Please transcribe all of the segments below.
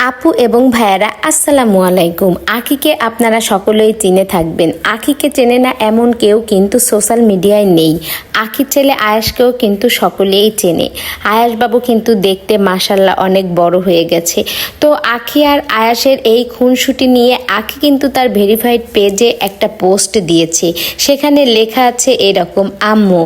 আপু এবং ভাইয়ারা আসসালামু আলাইকুম। আখিকে আপনারা সকলেই চিনে থাকবেন। আখিকে চেনে না এমন কেউ কিন্তু সোশ্যাল মিডিয়ায় নেই। আখির ছেলে আয়াসকেও কিন্তু সকলেই চেনে। আয়াসবাবু কিন্তু দেখতে মাশাল্লাহ অনেক বড় হয়ে গেছে। তো আখি আর আয়াসের এই খুনসুটি নিয়ে আখি কিন্তু তার ভেরিফাইড পেজে একটা পোস্ট দিয়েছে। সেখানে লেখা আছে এরকম, আম্মু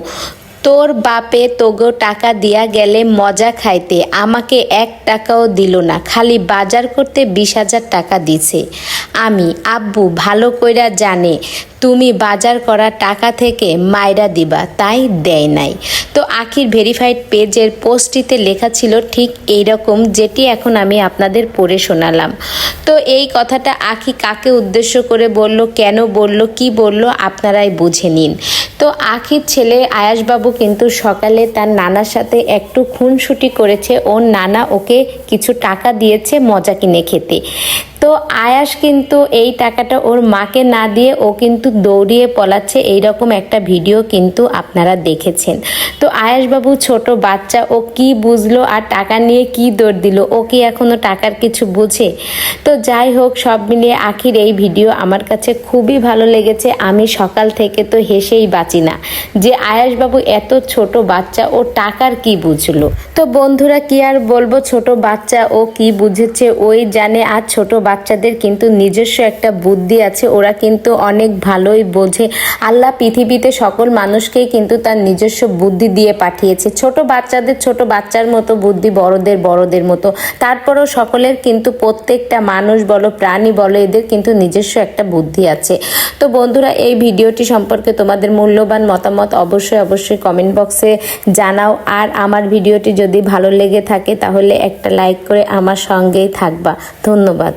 তোর বাপে তোগো টাকা দিয়া গেলে মজা খাইতে, আমাকে 1 টাকাও দিল না, খালি বাজার করতে 20,000 টাকা দিছে। আমি আব্বু ভালো কইরা জানে তুমি বাজার করা টাকা থেকে মাইরা দিবা, তাই দেয় নাই। তো আখির ভেরিফাইড পেজের পোস্টটিতে লেখা ছিল ঠিক এইরকম, যেটি এখন আমি আপনাদের পড়ে শোনালাম। তো এই কথাটা আখি কাকে উদ্দেশ্য করে বলল, কেন বলল, কি বলল আপনারাই বুঝে নিন। তো আখির ছেলে আয়াসবাবু কিন্তু সকালে তার নানার সাথে একটু খুনসুটি করেছে। ওর নানা ওকে কিছু টাকা দিয়েছে মজা কিনে খেতে। তো আয়াস কিন্তু এই টাকাটা ওর মাকে না দিয়ে ও কিন্তু দৌড়িয়ে পলাচ্ছে, এইরকম একটা ভিডিও কিন্তু আপনারা দেখেছেন। তো আয়াসবাবু ছোট বাচ্চা, ও কি বুঝলো আর টাকা নিয়ে কি দৌড় দিল? ও কি এখনো টাকার কিছু বুঝে? তো যাই হোক, সব মিলিয়ে আখির এই ভিডিও আমার কাছে খুবই ভালো লেগেছে। আমি সকাল থেকে তো হেসেই বাঁচি না যে আয়াসবাবু এত ছোট বাচ্চা, ও টাকার কি বুঝলো। তো বন্ধুরা কি আর বলবো, ছোট বাচ্চা ও কি বুঝেছে ওই জানে। আর ছোট বাচ্চাদের কিন্তু নিজস্ব একটা বুদ্ধি আছে, ওরা কিন্তু অনেক ভালোই বোঝে। আল্লাহ পৃথিবীতে সকল মানুষকেই কিন্তু তার নিজস্ব বুদ্ধি দিয়ে পাঠিয়েছে। ছোট বাচ্চাদের ছোট বাচ্চার মতো বুদ্ধি, বড়দের বড়দের মতো। তারপরেও সকলের কিন্তু প্রত্যেকটা মানুষ বলো প্রাণী বলো, এদের কিন্তু নিজস্ব একটা বুদ্ধি আছে। তো বন্ধুরা, এই ভিডিওটি সম্পর্কে তোমাদের মূল্যবান মতামত অবশ্যই কমেন্ট বক্সে জানাও। আর আমার ভিডিওটি যদি ভালো লেগে থাকে তাহলে একটা লাইক করে আমার সঙ্গেই থাকবা। ধন্যবাদ।